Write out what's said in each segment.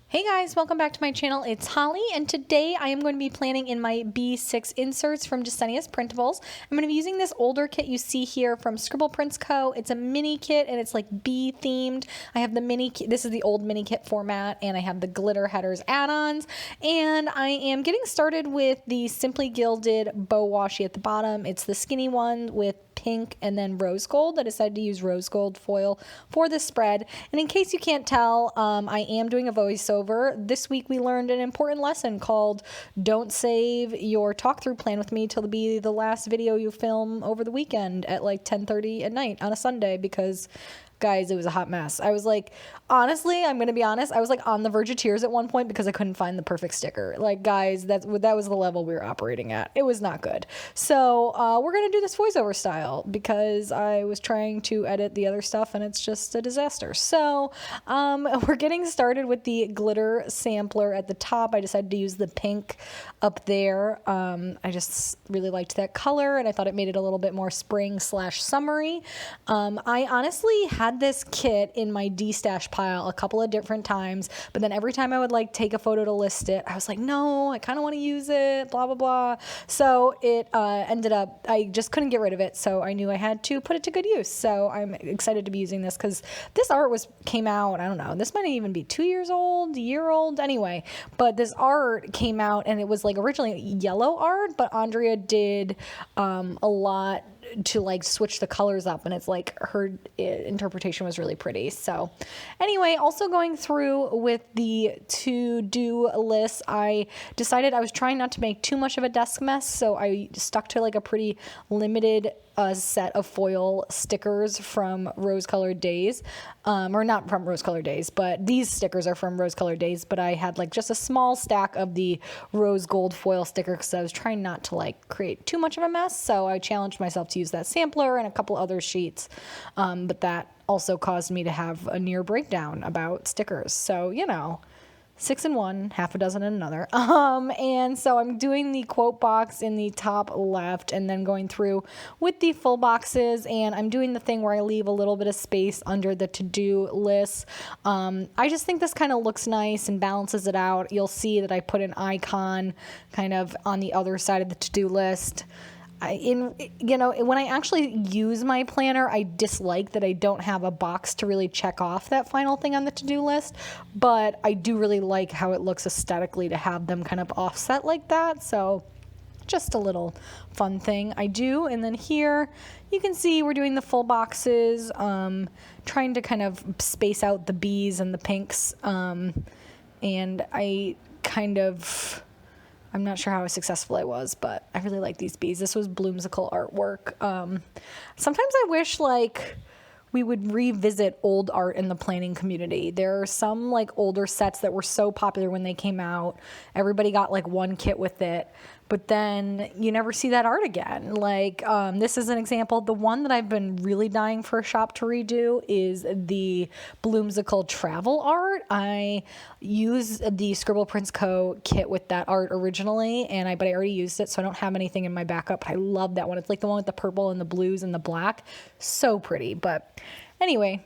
Hey guys, welcome back to my channel. It's Holly, and today I am going to be planning in my B6 inserts from Jesenia's Printables. I'm going to be using this older kit you see here from Scribble Prints Co. It's a mini kit and it's like bee themed. I have the mini kit, this is the old mini kit format, and I have the glitter headers add-ons, and I am getting started with the Simply Gilded bow washi at the bottom. It's the skinny one with pink and then rose gold. I decided to use rose gold foil for this spread. And in case you can't tell, I am doing a voiceover. This week we learned an important lesson called don't save your talk through plan with me till to be the last video you film over the weekend at like 10:30 at night on a Sunday, because guys, it was a hot mess. I was like, honestly, I'm going to be honest, I was like on the verge of tears at one point because I couldn't find the perfect sticker. Like, guys, that was the level we were operating at. It was not good. So we're going to do this voiceover style because I was trying to edit the other stuff and it's just a disaster. So we're getting started with the glitter sampler at the top. I decided to use the pink up there. I just really liked that color and I thought it made it a little bit more spring/summery. I honestly had this kit in my D-stash pile a couple of different times, but then every time I would like take a photo to list it, I was like, no, I kind of want to use it, blah, blah, blah. So it ended up, I just couldn't get rid of it. So I knew I had to put it to good use. So I'm excited to be using this because this art came out, I don't know, this might even be 2 years old, a year old, anyway, but this art came out and it was like originally yellow art, but Andrea did a lot to like switch the colors up, and it's like her interpretation was really pretty. So anyway, also going through with the to-do list, I decided I was trying not to make too much of a desk mess, so I stuck to like a pretty limited set of foil stickers from Rose Colored Days, or not from Rose Colored Days, but these stickers are from Rose Colored Days, but I had like just a small stack of the rose gold foil stickers because I was trying not to like create too much of a mess, so I challenged myself to use that sampler and a couple other sheets, but that also caused me to have a near breakdown about stickers, so you know, 6 in one, half a dozen in another. And so I'm doing the quote box in the top left and then going through with the full boxes, and I'm doing the thing where I leave a little bit of space under the to-do list. I just think this kind of looks nice and balances it out. You'll see that I put an icon kind of on the other side of the to-do list. When I actually use my planner, I dislike that I don't have a box to really check off that final thing on the to-do list, but I do really like how it looks aesthetically to have them kind of offset like that. So just a little fun thing I do. And then here you can see we're doing the full boxes, trying to kind of space out the bees and the pinks. And I'm not sure how successful I was, but I really like these bees. This was Bloomsicle artwork. Sometimes I wish like we would revisit old art in the planning community. There are some like older sets that were so popular when they came out. Everybody got like one kit with it, but then you never see that art again. Like this is an example. The one that I've been really dying for a shop to redo is the Bloomsicle travel art. I used the Scribble Prints Co. kit with that art originally, but I already used it, so I don't have anything in my backup. But I love that one. It's like the one with the purple and the blues and the black. So pretty. But anyway,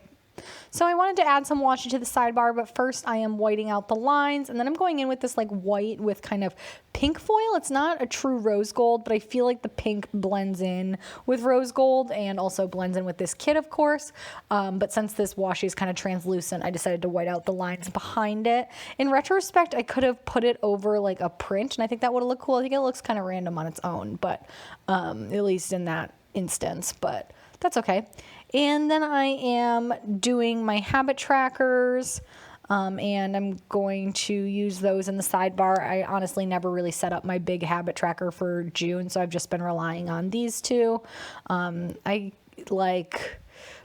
so I wanted to add some washi to the sidebar, but first I am whiting out the lines, and then I'm going in with this like white with kind of pink foil. It's not a true rose gold, but I feel like the pink blends in with rose gold and also blends in with this kit, of course. But since this washi is kind of translucent, I decided to white out the lines behind it. In retrospect, I could have put it over like a print, and I think that would have looked cool. I think it looks kind of random on its own, but at least in that instance, but that's okay. And then I am doing my habit trackers, and I'm going to use those in the sidebar. I honestly never really set up my big habit tracker for June, so I've just been relying on these two. My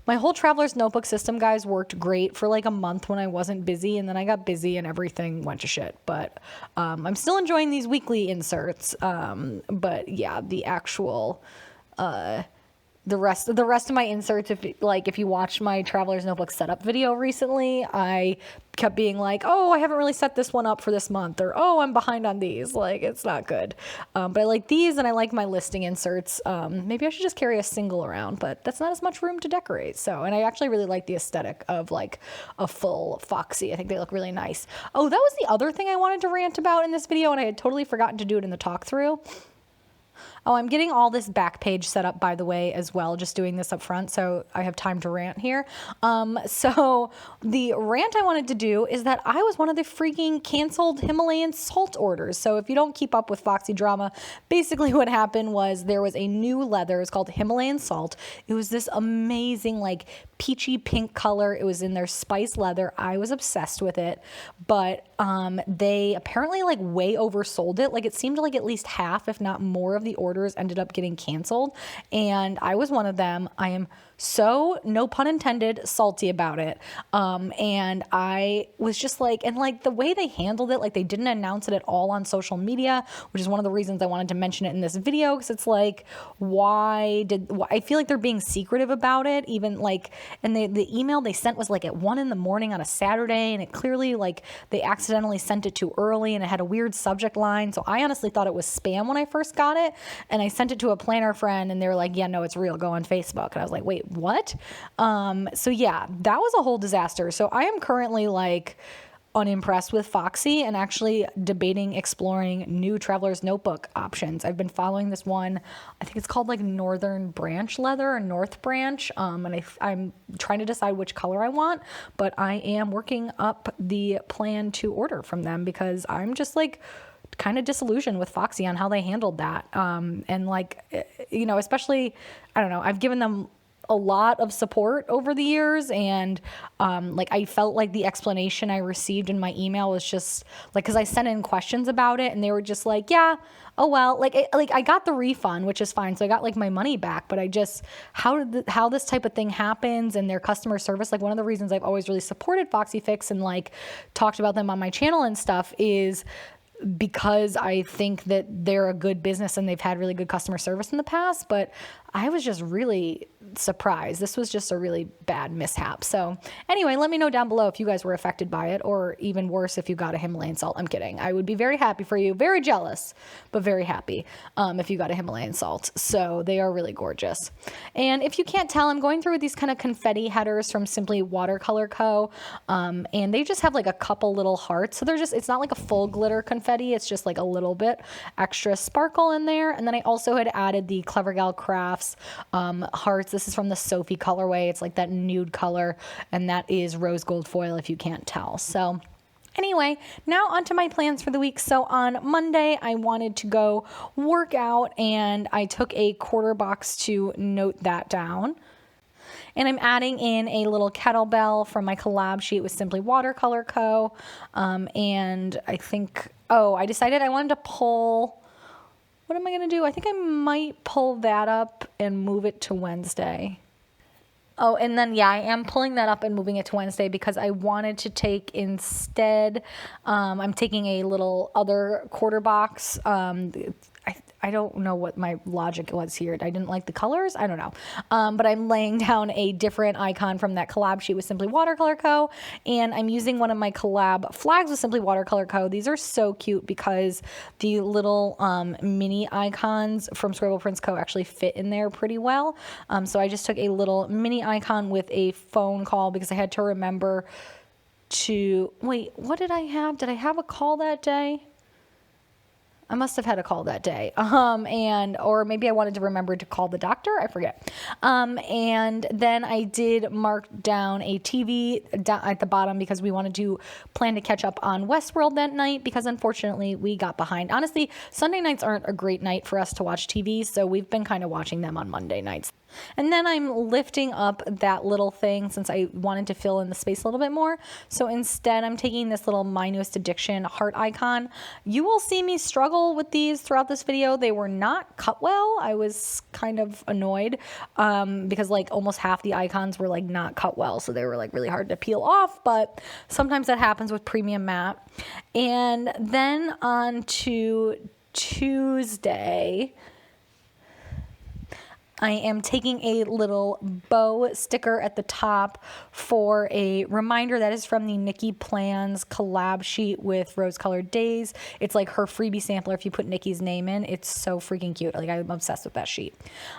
whole Traveler's Notebook system, guys, worked great for like a month when I wasn't busy, and then I got busy and everything went to shit. But I'm still enjoying these weekly inserts. But yeah, the actual the rest of my inserts, if you watched my Traveler's Notebook setup video recently, I kept being like, oh, I haven't really set this one up for this month, or oh, I'm behind on these. Like, it's not good. But I like these, and I like my listing inserts. Maybe I should just carry a single around, but that's not as much room to decorate. So, and I actually really like the aesthetic of like a full Foxy. I think they look really nice. Oh, that was the other thing I wanted to rant about in this video, and I had totally forgotten to do it in the talk through. Oh, I'm getting all this back page set up, by the way, as well, just doing this up front, so I have time to rant here. So the rant I wanted to do is that I was one of the freaking canceled Himalayan salt orders. So if you don't keep up with Foxy drama, basically what happened was there was a new leather. It's called Himalayan salt. It was this amazing, like, peachy pink color. It was in their spice leather. I was obsessed with it, but they apparently like way oversold it. Like, it seemed like at least half, if not more, of the orders ended up getting canceled, and I was one of them. I am so, no pun intended, salty about it. And I was just like, and like the way they handled it, like they didn't announce it at all on social media, which is one of the reasons I wanted to mention it in this video, because it's like, I feel like they're being secretive about it, even like, and the email they sent was like at 1 a.m. on a Saturday, and it clearly, like, they accidentally sent it too early, and it had a weird subject line. So I honestly thought it was spam when I first got it, and I sent it to a planner friend, and they were like, yeah, no, it's real, go on Facebook. And I was like, wait, what? So yeah, that was a whole disaster. So I am currently like unimpressed with Foxy and actually debating exploring new Traveler's Notebook options. I've been following this one, I think it's called like Northern Branch Leather or North Branch, and I'm trying to decide which color I want, but I am working up the plan to order from them because I'm just like kind of disillusioned with Foxy on how they handled that. And like, you know, especially, I don't know, I've given them a lot of support over the years, and like I felt like the explanation I received in my email was just like, because I sent in questions about it and they were just like, yeah, oh well, like I got the refund, which is fine, so I got like my money back, but I just, how this type of thing happens, and their customer service, like one of the reasons I've always really supported Foxy Fix and like talked about them on my channel and stuff is because I think that they're a good business and they've had really good customer service in the past, but I was just really surprised. This was just a really bad mishap. So anyway, let me know down below if you guys were affected by it, or even worse, if you got a Himalayan salt. I'm kidding. I would be very happy for you. Very jealous, but very happy if you got a Himalayan salt. So they are really gorgeous. And if you can't tell, I'm going through with these kind of confetti headers from Simply Watercolor Co. And they just have like a couple little hearts. So they're just, it's not like a full glitter confetti. It's just like a little bit extra sparkle in there. And then I also had added the Clever Gal Crafts hearts. This is from the Sophie colorway. It's like that nude color, and that is rose gold foil if you can't tell. So anyway, now onto my plans for the week. So on Monday, I wanted to go work out, and I took a quarter box to note that down. And I'm adding in a little kettlebell from my collab sheet with Simply Watercolor Co. And I think, I decided I wanted to pull, what am I going to do? I think I might pull that up and move it to Wednesday. Oh, and then, yeah, I am pulling that up and moving it to Wednesday because I wanted to take instead, I'm taking a little other quarter box. I don't know what my logic was here. I didn't like the colors. I don't know. But I'm laying down a different icon from that collab sheet with Simply Watercolor Co. And I'm using one of my collab flags with Simply Watercolor Co. These are so cute because the little mini icons from Scribble Prints Co. actually fit in there pretty well. So I just took a little mini icon with a phone call because I had to remember to, wait, what did I have? Did I have a call that day? I must have had a call that day. Or maybe I wanted to remember to call the doctor. I forget. And then I did mark down a TV down at the bottom because we wanted to plan to catch up on Westworld that night because unfortunately we got behind. Honestly, Sunday nights aren't a great night for us to watch TV, so we've been kind of watching them on Monday nights. And then I'm lifting up that little thing since I wanted to fill in the space a little bit more. So instead, I'm taking this little My Newest Addiction heart icon. You will see me struggle with these throughout this video. They were not cut well. I was kind of annoyed because like almost half the icons were like not cut well. So they were like really hard to peel off, but sometimes that happens with premium matte. And then on to Tuesday, I am taking a little bow sticker at the top for a reminder. That is from the Nikki Plans collab sheet with Rose Colored Days. It's like her freebie sampler if you put Nikki's name in. It's so freaking cute. Like, I'm obsessed with that sheet.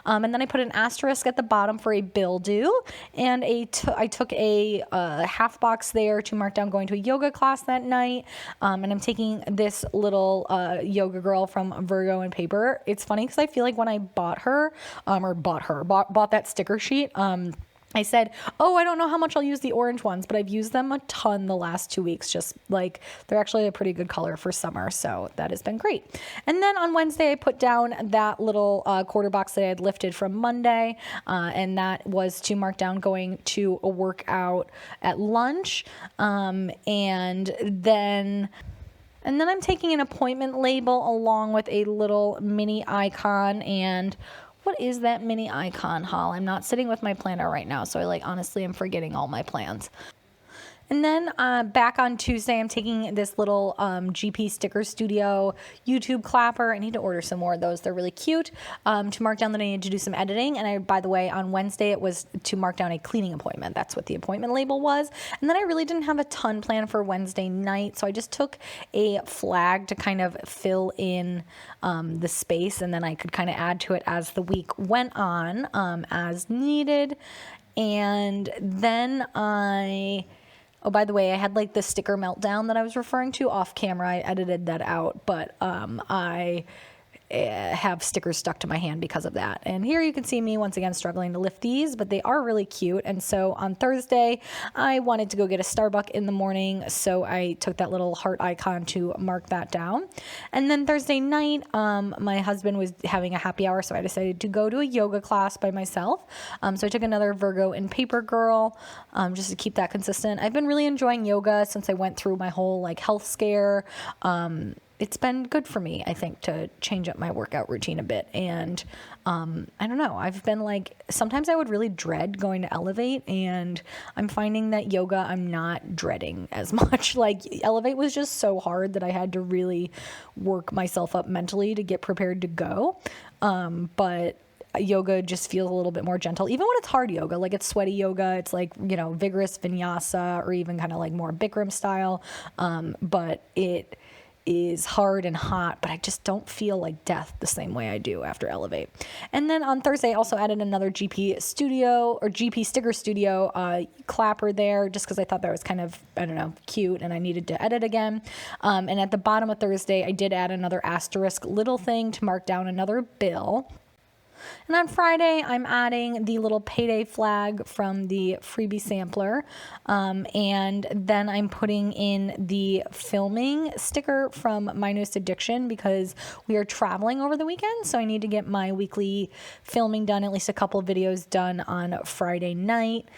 And then I put an asterisk at the bottom for a bill due, and I took a half box there to mark down going to a yoga class that night. And I'm taking this little yoga girl from Virgo and Paper. It's funny because I feel like when I bought that sticker sheet, I said, oh, I don't know how much I'll use the orange ones, but I've used them a ton the last 2 weeks. Just like, they're actually a pretty good color for summer. So that has been great. And then on Wednesday, I put down that little quarter box that I had lifted from Monday. And that was to mark down going to a workout at lunch. And then I'm taking an appointment label along with a little mini icon. And what is that mini icon, Hall? I'm not sitting with my planner right now, so honestly, I'm forgetting all my plans. And then back on Tuesday, I'm taking this little GP Sticker Studio YouTube clapper. I need to order some more of those. They're really cute, to mark down that I need to do some editing. And by the way, on Wednesday, it was to mark down a cleaning appointment. That's what the appointment label was. And then I really didn't have a ton planned for Wednesday night, so I just took a flag to kind of fill in the space, and then I could kind of add to it as the week went on, as needed. And then oh, by the way, I had the sticker meltdown that I was referring to off camera. I edited that out, but I have stickers stuck to my hand because of that. And here you can see me once again struggling to lift these, but they are really cute. And so on Thursday, I wanted to go get a Starbucks in the morning, so I took that little heart icon to mark that down. And then Thursday night, my husband was having a happy hour, so I decided to go to a yoga class by myself. So I took another Virgo and Paper girl, just to keep that consistent. I've been really enjoying yoga since I went through my whole health scare. It's been good for me, I think, to change up my workout routine a bit. And I don't know, I've been sometimes I would really dread going to Elevate, and I'm finding that yoga I'm not dreading as much. Elevate was just so hard that I had to really work myself up mentally to get prepared to go. But yoga just feels a little bit more gentle, even when it's hard yoga, it's sweaty yoga. It's vigorous vinyasa, or even kind of more Bikram style. But it is hard and hot, but I just don't feel like death the same way I do after Elevate. And then on Thursday, I also added another GP Sticker Studio clapper there, just because I thought that was kind of, I don't know, cute, and I needed to edit again. And at the bottom of Thursday, I did add another asterisk little thing to mark down another bill. And on Friday, I'm adding the little payday flag from the freebie sampler. And then I'm putting in the filming sticker from My Newest Addiction, because we are traveling over the weekend. So I need to get my weekly filming done, at least a couple of videos done on Friday night.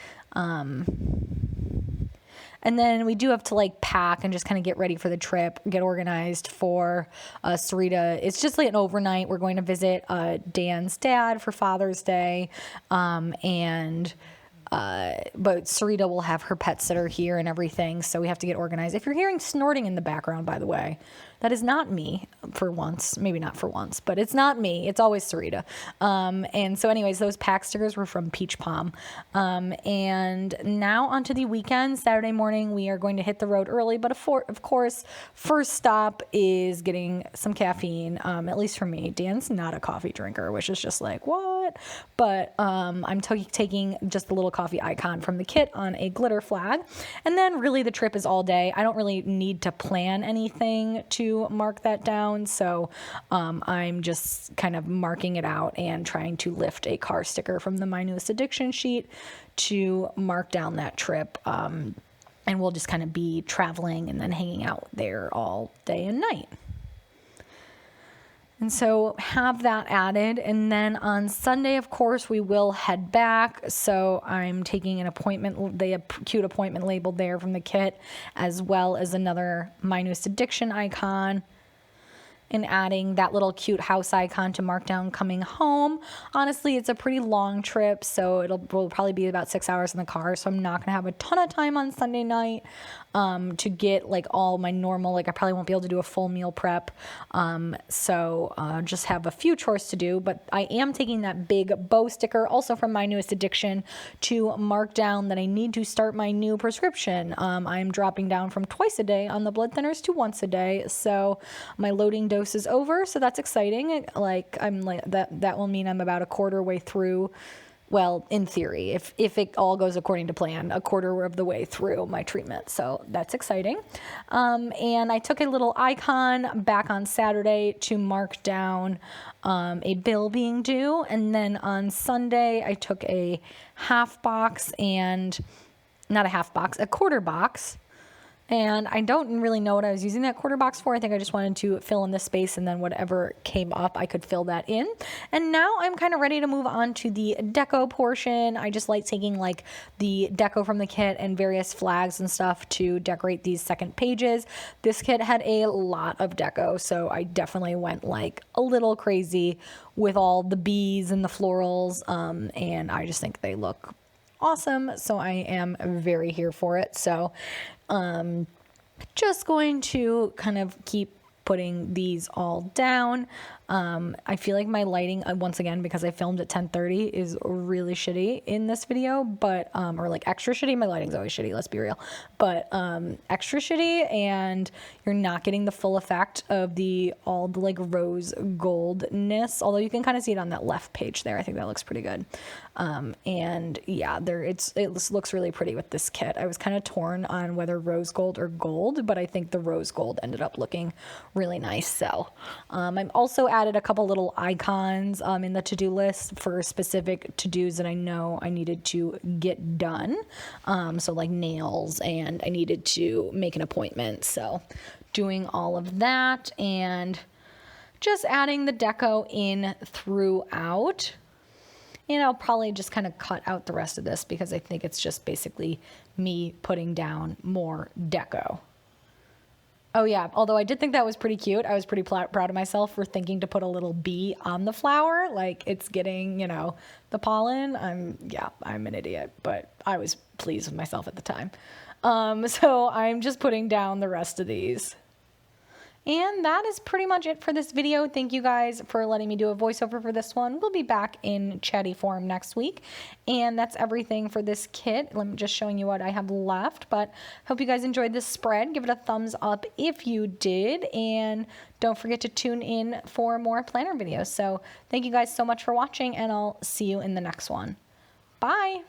And then we do have to pack and just kind of get ready for the trip, get organized for Sarita. It's just an overnight. We're going to visit Dan's dad for Father's Day. But Sarita will have her pet sitter here and everything, so we have to get organized. If you're hearing snorting in the background, by the way, that is not me for once. Maybe not for once, but it's not me. It's always Sarita. And so anyways, those pack stickers were from Peach Palm. And now onto the weekend. Saturday morning, we are going to hit the road early, but of course, first stop is getting some caffeine, at least for me. Dan's not a coffee drinker, which is just what? But I'm taking just a little coffee icon from the kit on a glitter flag. And then really the trip is all day. I don't really need to plan anything to mark that down, so I'm just kind of marking it out and trying to lift a car sticker from the My Newest Addiction sheet to mark down that trip. And we'll just kind of be traveling and then hanging out there all day and night. And so have that added. And then on Sunday, of course, we will head back. So I'm taking an appointment, the cute appointment label there from the kit, as well as another My Newest Addiction icon. and adding that little cute house icon to mark down coming home. Honestly, it's a pretty long trip, so will probably be about 6 hours in the car, so I'm not gonna have a ton of time on Sunday night to get like all my normal, like I probably won't be able to do a full meal prep, so just have a few chores to do. But I am taking that big bow sticker, also from My Newest Addiction, to mark down that I need to start my new prescription. I'm dropping down from twice a day on the blood thinners to once a day, so my loading dose is over, so that's exciting. Like that will mean I'm about a quarter way through. Well, in theory, if it all goes according to plan, a quarter of the way through my treatment. So that's exciting. And I took a little icon back on Saturday to mark down a bill being due. And then on Sunday, I took a half box and, not a half box, a quarter box. And I don't really know what I was using that quarter box for. I think I just wanted to fill in the space, and then whatever came up, I could fill that in. And now I'm kind of ready to move on to the deco portion. I just like taking like the deco from the kit and various flags and stuff to decorate these second pages. This kit had a lot of deco, so I definitely went like a little crazy with all the bees and the florals, and I just think they look awesome, so I am very here for it. So just going to kind of keep putting these all down. I feel like my lighting, once again, because I filmed at 10:30, is really shitty in this video, but, or like extra shitty. My lighting's always shitty, let's be real, but, extra shitty, and you're not getting the full effect of all the like rose goldness, although you can kind of see it on that left page there. I think that looks pretty good. And yeah, it looks really pretty with this kit. I was kind of torn on whether rose gold or gold, but I think the rose gold ended up looking really nice. So, I'm also added a couple little icons in the to-do list for specific to-dos that I know I needed to get done. So like nails, and I needed to make an appointment. So doing all of that and just adding the deco in throughout. And I'll probably just kind of cut out the rest of this because I think it's just basically me putting down more deco. Oh yeah, although I did think that was pretty cute. I was pretty proud of myself for thinking to put a little bee on the flower, like it's getting, the pollen. I'm an idiot, but I was pleased with myself at the time. So I'm just putting down the rest of these. And that is pretty much it for this video. Thank you guys for letting me do a voiceover for this one. We'll be back in chatty form next week. And that's everything for this kit. I'm just showing you what I have left, but hope you guys enjoyed this spread. Give it a thumbs up if you did. And don't forget to tune in for more planner videos. So thank you guys so much for watching, and I'll see you in the next one. Bye.